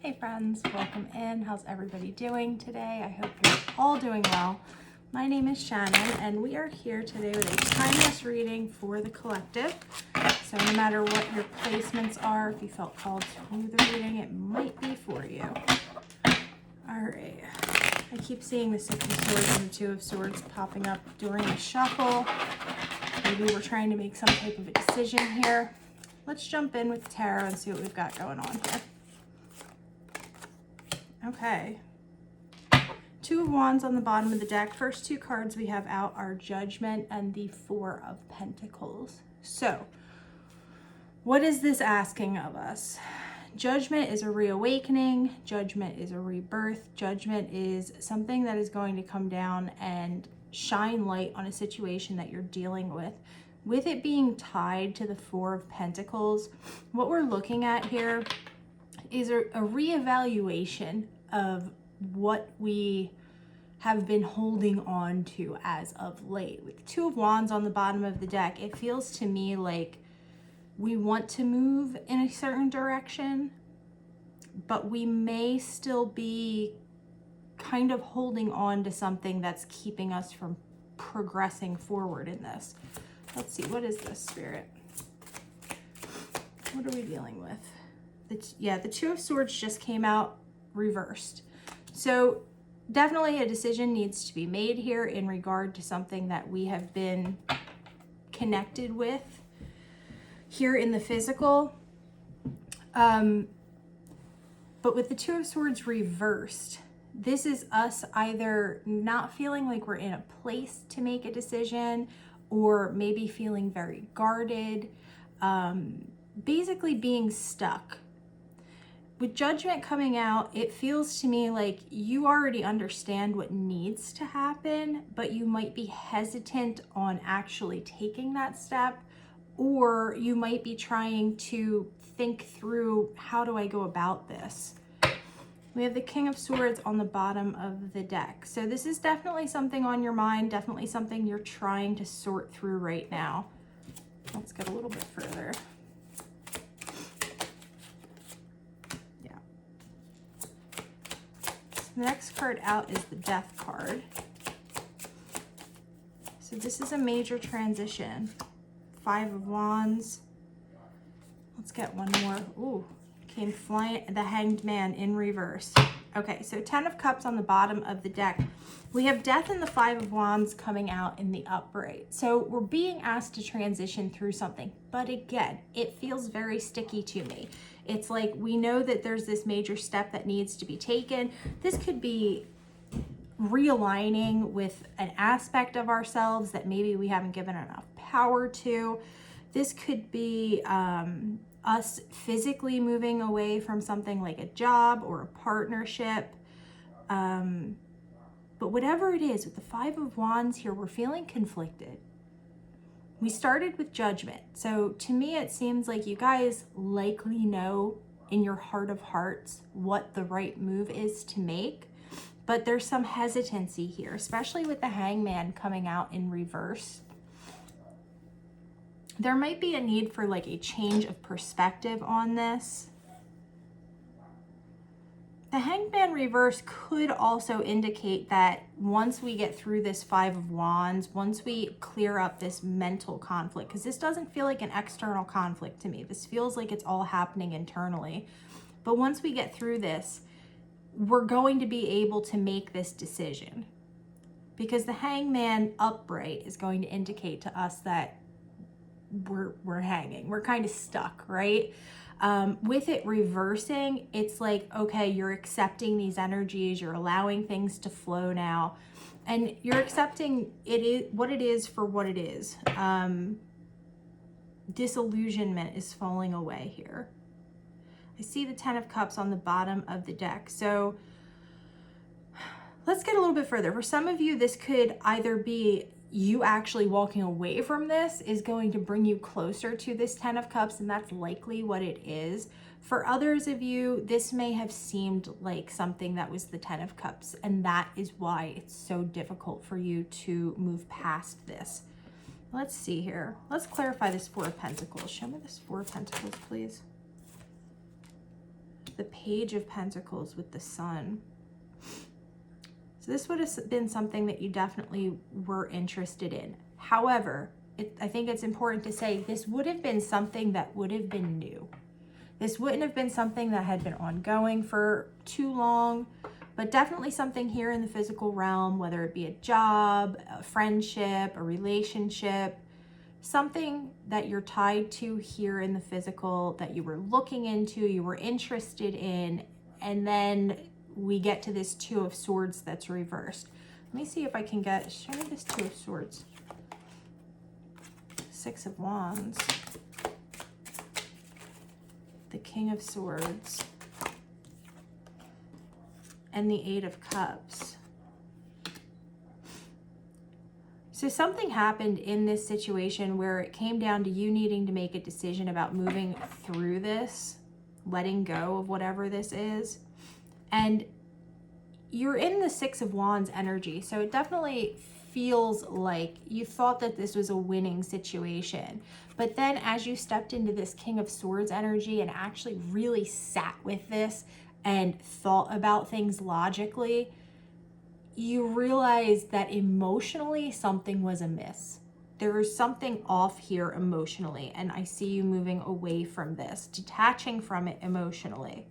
Hey friends, welcome in. How's everybody doing today? I hope you're all doing well. My name is Shannon and we are here today with a timeless reading for the collective. So no matter what your placements are, if you felt called to the reading, it might be for you. All right. I keep seeing the Six of Swords and the Two of Swords popping up during the shuffle. Maybe we're trying to make some type of a decision here. Let's jump in with tarot and see what we've got going on here. Okay. Two of Wands on the bottom of the deck. First two cards we have out are Judgment and the Four of Pentacles. So, what is this asking of us? Judgment is a reawakening. Judgment is a rebirth. Judgment is something that is going to come down and shine light on a situation that you're dealing with. With it being tied to the Four of Pentacles, what we're looking at here is a reevaluation of what we have been holding on to as of late. With Two of Wands on the bottom of the deck, it feels to me like we want to move in a certain direction, but we may still be kind of holding on to something that's keeping us from progressing forward in this. Let's see, what is this, Spirit? What are we dealing with? The Two of Swords just came out reversed. So definitely a decision needs to be made here in regard to something that we have been connected with here in the physical. But with the Two of Swords reversed, this is us either not feeling like we're in a place to make a decision or maybe feeling very guarded, basically being stuck. With Judgment coming out, it feels to me like you already understand what needs to happen, but you might be hesitant on actually taking that step, or you might be trying to think through, how do I go about this? We have the King of Swords on the bottom of the deck. So this is definitely something on your mind, definitely something you're trying to sort through right now. Let's get a little bit further. The next card out is the Death card. So this is a major transition. Five of Wands. Let's get one more. Ooh, came flying, the Hanged Man in reverse. Okay, so 10 of Cups on the bottom of the deck. We have Death and the Five of Wands coming out in the upright. So we're being asked to transition through something, but again, it feels very sticky to me. It's like we know that there's this major step that needs to be taken. This could be realigning with an aspect of ourselves that maybe we haven't given enough power to. This could be us physically moving away from something like a job or a partnership. But whatever it is, with the Five of Wands here, we're feeling conflicted. We started with Judgment. So to me, it seems like you guys likely know in your heart of hearts what the right move is to make. But there's some hesitancy here, especially with the Hangman coming out in reverse. There might be a need for like a change of perspective on this. The Hangman reverse could also indicate that once we get through this Five of Wands, once we clear up this mental conflict, because this doesn't feel like an external conflict to me. This feels like it's all happening internally. But once we get through this, we're going to be able to make this decision. Because the Hangman upright is going to indicate to us that we're hanging. We're kind of stuck, right? With it reversing, it's like, okay, you're accepting these energies, you're allowing things to flow now, and you're accepting it is what it is for what it is. Disillusionment is falling away here. I see the 10 of Cups on the bottom of the deck. So let's get a little bit further. For some of you, this could either be you actually walking away from this is going to bring you closer to this 10 of Cups, and that's likely what it is. For others of you, this may have seemed like something that was the 10 of Cups, and that is why it's so difficult for you to move past this. Let's see here. Let's clarify this Four of Pentacles. Show me this Four of Pentacles, please. the Page of Pentacles with the Sun. So this would have been something that you definitely were interested in. However, I think it's important to say this would have been something that would have been new. This wouldn't have been something that had been ongoing for too long, but definitely something here in the physical realm, whether it be a job, a friendship, a relationship, something that you're tied to here in the physical that you were looking into, you were interested in, and then we get to this Two of Swords that's reversed. Let me see if I can show me this Two of Swords. Six of Wands. The King of Swords. And the Eight of Cups. So something happened in this situation where it came down to you needing to make a decision about moving through this, letting go of whatever this is. And you're in the Six of Wands energy, so it definitely feels like you thought that this was a winning situation. But then as you stepped into this King of Swords energy and actually really sat with this and thought about things logically, you realized that emotionally something was amiss. There was something off here emotionally, and I see you moving away from this, detaching from it emotionally.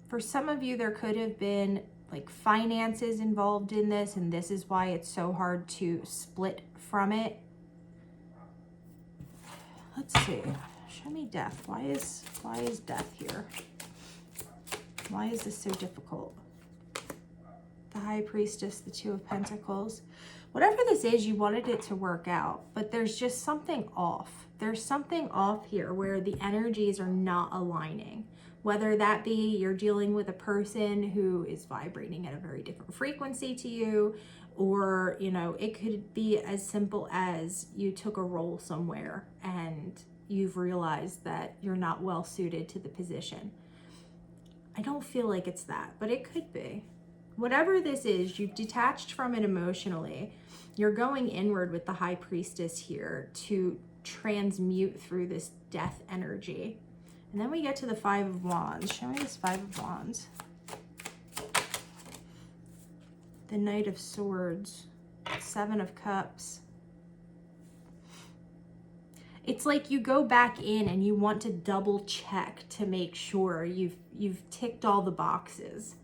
For some of you, there could have been like finances involved in this, and this is why it's so hard to split from it. Let's see. Show me death. Why is death here? Why is this so difficult? The High Priestess, the Two of Pentacles. Whatever this is, you wanted it to work out, but there's just something off. There's something off here where the energies are not aligning. Whether that be you're dealing with a person who is vibrating at a very different frequency to you, or, you know, it could be as simple as you took a role somewhere and you've realized that you're not well suited to the position. I don't feel like it's that, but it could be. Whatever this is, you've detached from it emotionally. You're going inward with the High Priestess here to transmute through this death energy. And then we get to the Five of Wands. Show me this Five of Wands. The Knight of Swords. Seven of Cups. It's like you go back in and you want to double check to make sure you've ticked all the boxes.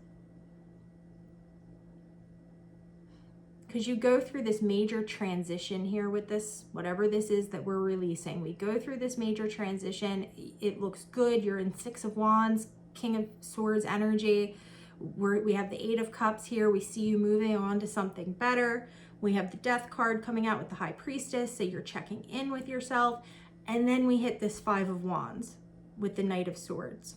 Because you go through this major transition here with this, whatever this is that we're releasing. We go through this major transition. It looks good. You're in Six of Wands, King of Swords energy. We have the Eight of Cups here. We see you moving on to something better. We have the Death card coming out with the High Priestess, so you're checking in with yourself. And then we hit this Five of Wands with the Knight of Swords.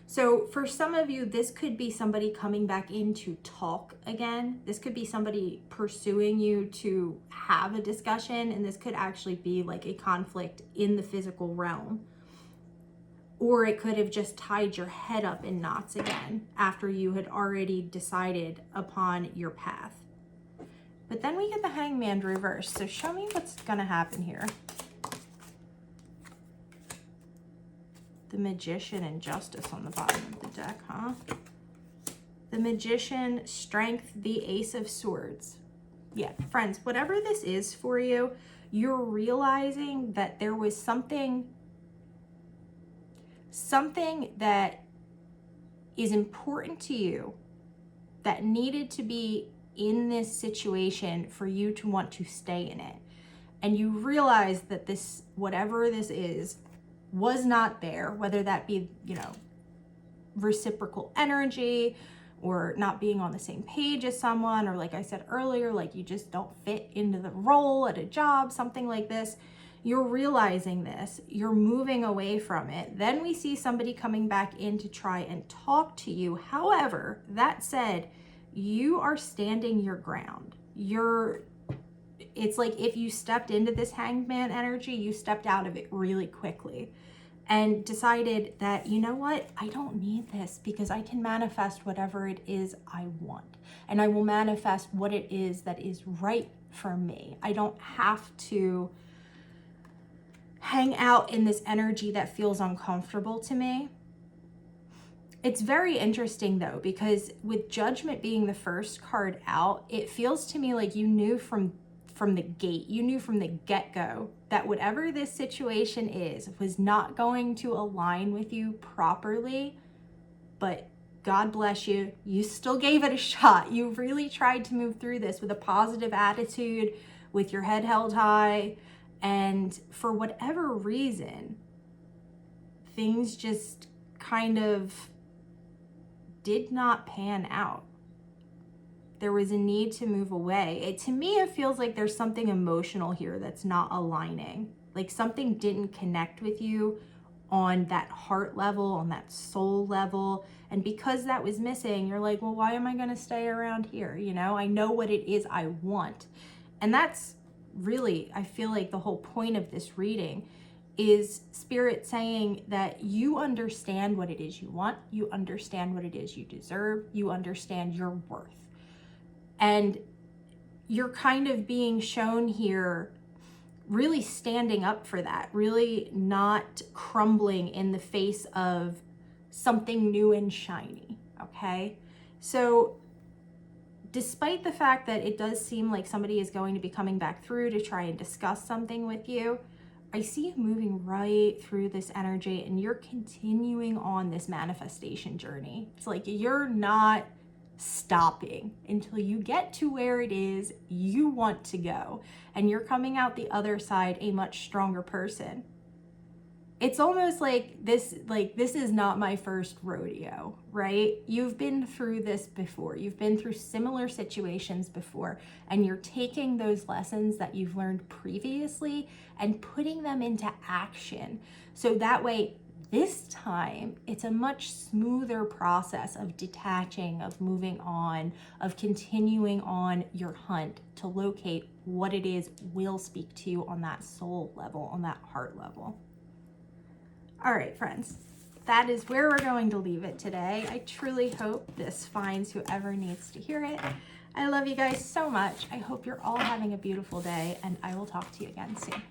So for some of you, this could be somebody coming back in to talk again. This could be somebody pursuing you to have a discussion, and this could actually be like a conflict in the physical realm. Or it could have just tied your head up in knots again after you had already decided upon your path. But then we get the Hangman reversed. So show me what's gonna happen here. The Magician and Justice on the bottom of the deck, huh? The Magician, Strength, the Ace of Swords. Yeah, friends, whatever this is for you, you're realizing that there was something that is important to you that needed to be in this situation for you to want to stay in it. And you realize that this, whatever this is, was not there, whether that be, you know, reciprocal energy or not being on the same page as someone, or like I said earlier, like you just don't fit into the role at a job, something like this. You're realizing this, you're moving away from it. Then we see somebody coming back in to try and talk to you. However, that said, you are standing your ground. It's like if you stepped into this Hangman energy, you stepped out of it really quickly and decided that, you know what, I don't need this because I can manifest whatever it is I want. And I will manifest what it is that is right for me. I don't have to hang out in this energy that feels uncomfortable to me. It's very interesting though, because with Judgment being the first card out, it feels to me like you knew from the gate, you knew from the get-go that whatever this situation is was not going to align with you properly, but God bless you, you still gave it a shot. You really tried to move through this with a positive attitude, with your head held high, and for whatever reason, things just kind of did not pan out. There was a need to move away. To me, it feels like there's something emotional here that's not aligning. Like something didn't connect with you on that heart level, on that soul level. And because that was missing, you're like, well, why am I going to stay around here? You know, I know what it is I want. And that's really, I feel like the whole point of this reading is Spirit saying that you understand what it is you want. You understand what it is you deserve. You understand your worth. And you're kind of being shown here really standing up for that, really not crumbling in the face of something new and shiny, okay? So despite the fact that it does seem like somebody is going to be coming back through to try and discuss something with you, I see you moving right through this energy and you're continuing on this manifestation journey. It's like you're not stopping until you get to where it is you want to go, and you're coming out the other side a much stronger person. It's almost like this is not my first rodeo, right? You've been through this before. You've been through similar situations before, and you're taking those lessons that you've learned previously and putting them into action. So that way, this time, it's a much smoother process of detaching, of moving on, of continuing on your hunt to locate what it is will speak to you on that soul level, on that heart level. All right, friends, that is where we're going to leave it today. I truly hope this finds whoever needs to hear it. I love you guys so much. I hope you're all having a beautiful day, and I will talk to you again soon.